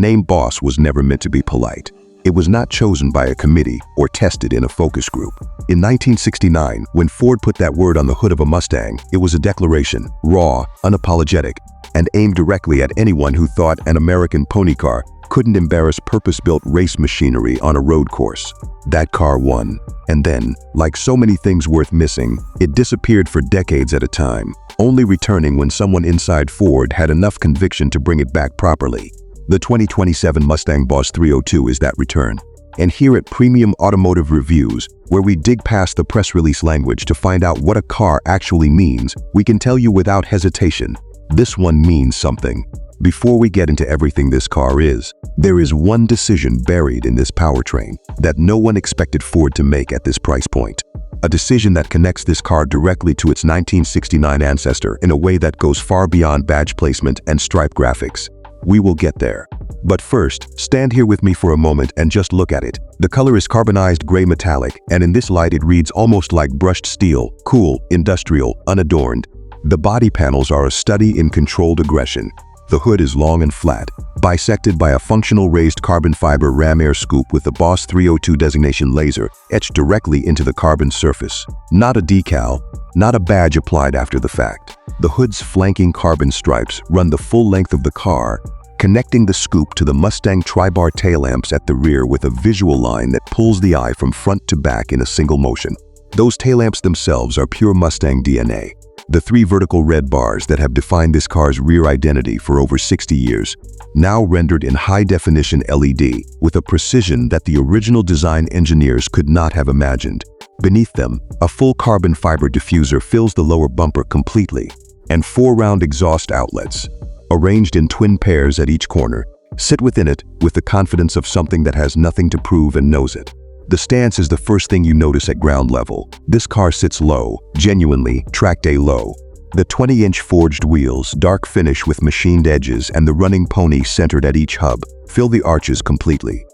name Boss was never meant to be polite. It was not chosen by a committee or tested in a focus group. In 1969, when Ford put that word on the hood of a Mustang, it was a declaration, raw, unapologetic, and aimed directly at anyone who thought an American pony car couldn't embarrass purpose-built race machinery on a road course. That car won. And then, like so many things worth missing, it disappeared for decades at a time, only returning when someone inside Ford had enough conviction to bring it back properly. The 2027 Mustang Boss 302 is that return. And here at Premium Automotive Reviews, where we dig past the press release language to find out what a car actually means, we can tell you without hesitation, this one means something. Before we get into everything this car is, there is one decision buried in this powertrain that no one expected Ford to make at this price point. A decision that connects this car directly to its 1969 ancestor in a way that goes far beyond badge placement and stripe graphics. We will get there. But first, stand here with me for a moment and just look at it. The color is carbonized gray metallic, and in this light it reads almost like brushed steel, cool, industrial, unadorned. The body panels are a study in controlled aggression. The hood is long and flat, bisected by a functional raised carbon fiber ram air scoop with the Boss 302 designation laser etched directly into the carbon surface. Not a decal, not a badge applied after the fact. The hood's flanking carbon stripes run the full length of the car, connecting the scoop to the Mustang tri-bar tail lamps at the rear with a visual line that pulls the eye from front to back in a single motion. Those tail lamps themselves are pure Mustang DNA. The three vertical red bars that have defined this car's rear identity for over 60 years, now rendered in high-definition LED with a precision that the original design engineers could not have imagined. Beneath them, a full carbon fiber diffuser fills the lower bumper completely, and four round exhaust outlets, arranged in twin pairs at each corner, sit within it with the confidence of something that has nothing to prove and knows it. The stance is the first thing you notice at ground level. This car sits low, genuinely track day low. The 20-inch forged wheels, dark finish with machined edges, and the running pony centered at each hub fill the arches completely.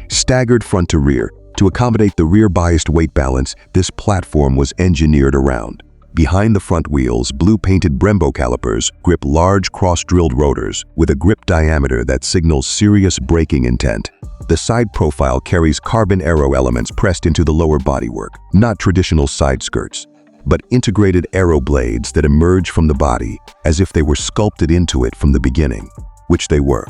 Staggered front to rear, to accommodate the rear-biased weight balance, this platform was engineered around. Behind the front wheels, blue-painted Brembo calipers grip large cross-drilled rotors with a grip diameter that signals serious braking intent. The side profile carries carbon aero elements pressed into the lower bodywork, not traditional side skirts, but integrated aero blades that emerge from the body as if they were sculpted into it from the beginning, which they were.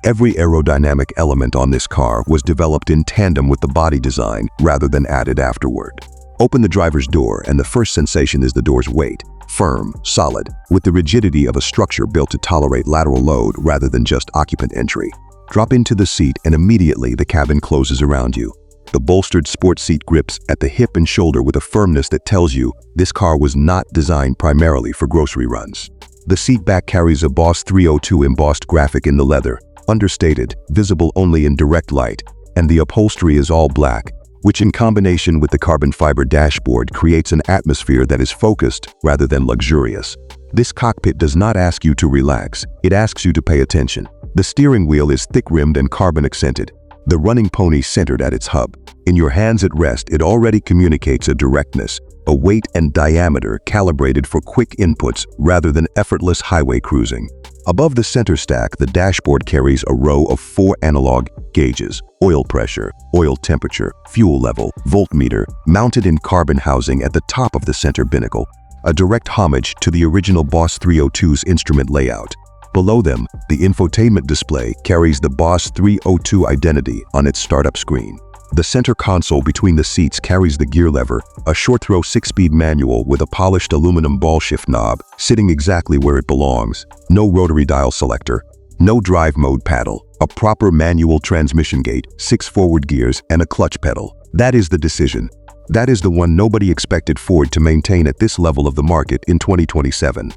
Every aerodynamic element on this car was developed in tandem with the body design rather than added afterward. Open the driver's door and the first sensation is the door's weight, firm, solid, with the rigidity of a structure built to tolerate lateral load rather than just occupant entry. Drop into the seat and immediately the cabin closes around you. The bolstered sport seat grips at the hip and shoulder with a firmness that tells you this car was not designed primarily for grocery runs. The seat back carries a Boss 302 embossed graphic in the leather, understated, visible only in direct light, and the upholstery is all black, which in combination with the carbon fiber dashboard creates an atmosphere that is focused rather than luxurious. This cockpit does not ask you to relax, it asks you to pay attention. The steering wheel is thick-rimmed and carbon-accented, the running pony centered at its hub. In your hands at rest, it already communicates a directness, a weight and diameter calibrated for quick inputs rather than effortless highway cruising. Above the center stack, the dashboard carries a row of 4 analog gauges: oil pressure, oil temperature, fuel level, voltmeter, mounted in carbon housing at the top of the center binnacle, a direct homage to the original Boss 302's instrument layout. Below them, the infotainment display carries the Boss 302 identity on its startup screen. The center console between the seats carries the gear lever, a short-throw 6-speed manual with a polished aluminum ball shift knob sitting exactly where it belongs. No rotary dial selector, no drive mode paddle, a proper manual transmission gate, 6 forward gears, and a clutch pedal. That is the decision. That is the one nobody expected Ford to maintain at this level of the market in 2027.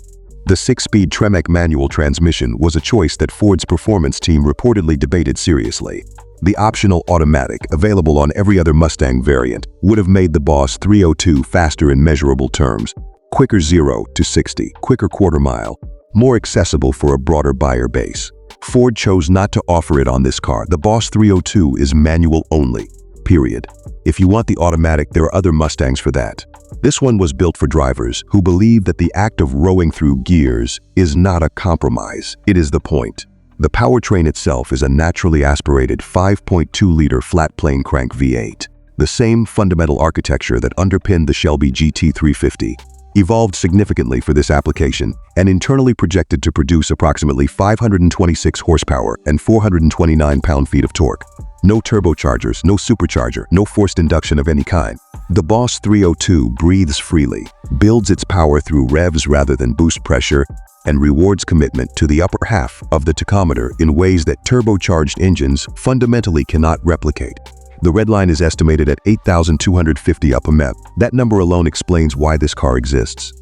The 6-speed Tremec manual transmission was a choice that Ford's performance team reportedly debated seriously. The optional automatic, available on every other Mustang variant, would have made the Boss 302 faster in measurable terms. Quicker 0 to 60, quicker quarter mile, more accessible for a broader buyer base. Ford chose not to offer it on this car. The Boss 302 is manual only, period. If you want the automatic, there are other Mustangs for that. This one was built for drivers who believe that the act of rowing through gears is not a compromise, it is the point. The powertrain itself is a naturally aspirated 5.2-liter flat-plane crank V8. The same fundamental architecture that underpinned the Shelby GT350 evolved significantly for this application and internally projected to produce approximately 526 horsepower and 429 pound-feet of torque. No turbochargers, no supercharger, no forced induction of any kind. The Boss 302 breathes freely, builds its power through revs rather than boost pressure, and rewards commitment to the upper half of the tachometer in ways that turbocharged engines fundamentally cannot replicate. The redline is estimated at 8,250 UPM. That number alone explains why this car exists.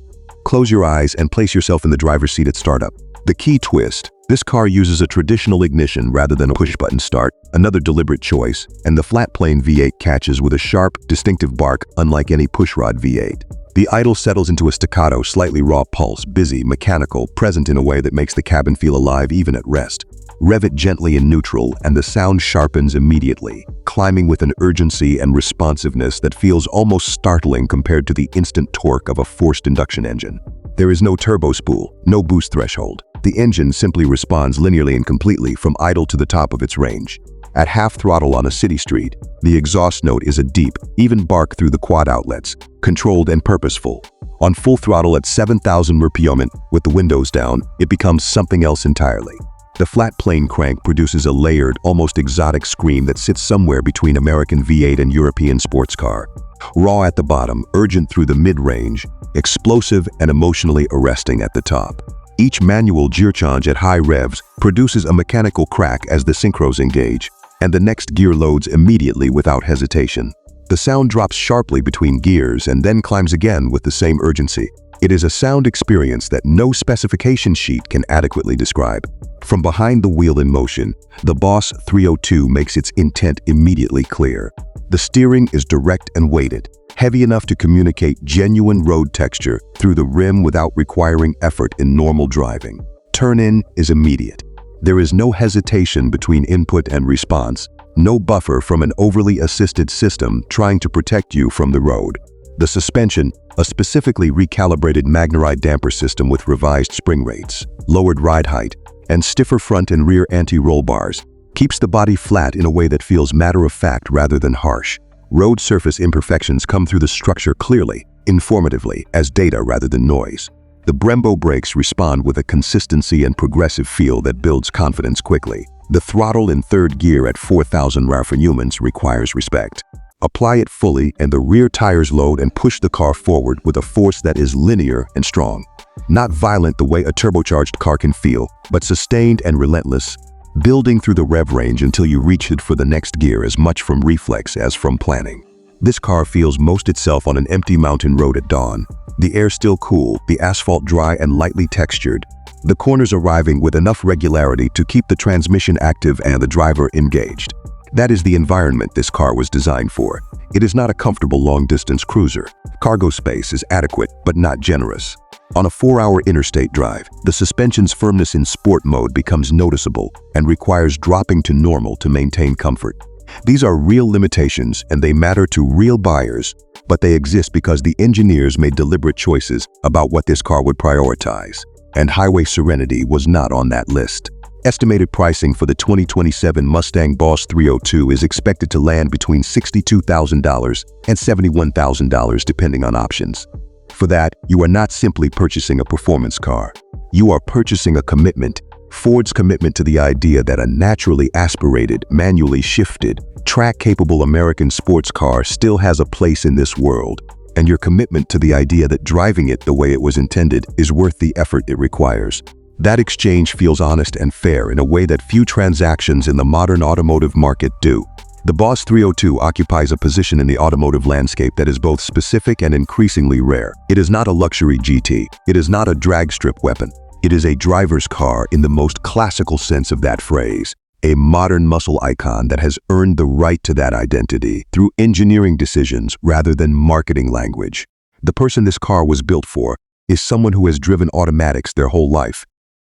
Close your eyes and place yourself in the driver's seat at startup. The key twist: this car uses a traditional ignition rather than a push-button start, another deliberate choice, and the flat-plane V8 catches with a sharp, distinctive bark unlike any pushrod V8. The idle settles into a staccato, slightly raw pulse, busy, mechanical, present in a way that makes the cabin feel alive even at rest. Rev it gently in neutral, and the sound sharpens immediately, climbing with an urgency and responsiveness that feels almost startling compared to the instant torque of a forced induction engine. There is no turbo spool, no boost threshold. The engine simply responds linearly and completely from idle to the top of its range. At half throttle on a city street, the exhaust note is a deep, even bark through the quad outlets, controlled and purposeful. On full throttle at 7,000 RPM with the windows down, it becomes something else entirely. The flat-plane crank produces a layered, almost exotic scream that sits somewhere between American V8 and European sports car. Raw at the bottom, urgent through the mid-range, explosive and emotionally arresting at the top. Each manual gear change at high revs produces a mechanical crack as the synchros engage, and the next gear loads immediately without hesitation. The sound drops sharply between gears and then climbs again with the same urgency. It is a sound experience that no specification sheet can adequately describe. From behind the wheel in motion, the Boss 302 makes its intent immediately clear. The steering is direct and weighted, heavy enough to communicate genuine road texture through the rim without requiring effort in normal driving. Turn-in is immediate. There is no hesitation between input and response, no buffer from an overly assisted system trying to protect you from the road. The suspension, a specifically recalibrated Magnaride damper system with revised spring rates, lowered ride height, and stiffer front and rear anti-roll bars, keeps the body flat in a way that feels matter-of-fact rather than harsh. Road surface imperfections come through the structure clearly, informatively, as data rather than noise. The Brembo brakes respond with a consistency and progressive feel that builds confidence quickly. The throttle in third gear at 4,000 RPM requires respect. Apply it fully and the rear tires load and push the car forward with a force that is linear and strong. Not violent the way a turbocharged car can feel, but sustained and relentless, building through the rev range until you reach it for the next gear as much from reflex as from planning. This car feels most itself on an empty mountain road at dawn. The air still cool, the asphalt dry and lightly textured, the corners arriving with enough regularity to keep the transmission active and the driver engaged. That is the environment this car was designed for. It is not a comfortable long-distance cruiser. Cargo space is adequate but not generous. On a 4-hour interstate drive, the suspension's firmness in sport mode becomes noticeable and requires dropping to normal to maintain comfort. These are real limitations and they matter to real buyers, but they exist because the engineers made deliberate choices about what this car would prioritize, and highway serenity was not on that list. Estimated pricing for the 2027 Mustang Boss 302 is expected to land between $62,000 and $71,000 depending on options. For that, you are not simply purchasing a performance car. You are purchasing a commitment. Ford's commitment to the idea that a naturally aspirated, manually shifted, track-capable American sports car still has a place in this world, and your commitment to the idea that driving it the way it was intended is worth the effort it requires. That exchange feels honest and fair in a way that few transactions in the modern automotive market do. The Boss 302 occupies a position in the automotive landscape that is both specific and increasingly rare. It is not a luxury GT. It is not a drag strip weapon. It is a driver's car in the most classical sense of that phrase, a modern muscle icon that has earned the right to that identity through engineering decisions rather than marketing language. The person this car was built for is someone who has driven automatics their whole life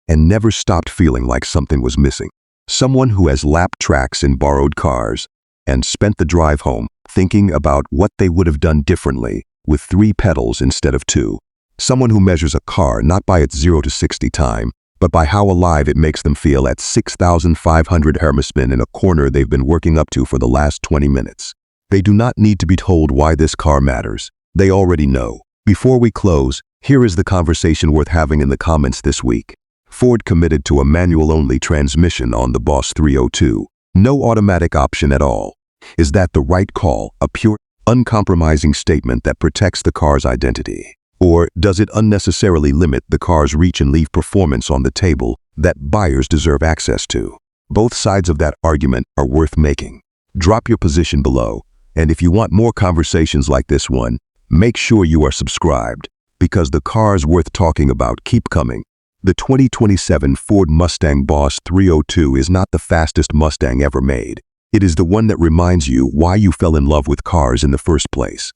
and never stopped feeling like something was missing. Someone who has lapped tracks in borrowed cars and spent the drive home thinking about what they would have done differently with 3 pedals instead of 2. Someone who measures a car not by its 0 to 60 time, but but by how alive it makes them feel at 6,500 Hermespin in a corner they've been working up to for the last 20 minutes. They do not need to be told why this car matters. They already know. Before we close, here is the conversation worth having in the comments this week. Ford committed to a manual-only transmission on the Boss 302. No automatic option at all. Is that the right call, a pure, uncompromising statement that protects the car's identity? Or does it unnecessarily limit the car's reach and leave performance on the table that buyers deserve access to? Both sides of that argument are worth making. Drop your position below, and if you want more conversations like this one, make sure you are subscribed, because the cars worth talking about keep coming. The 2027 Ford Mustang Boss 302 is not the fastest Mustang ever made. It is the one that reminds you why you fell in love with cars in the first place.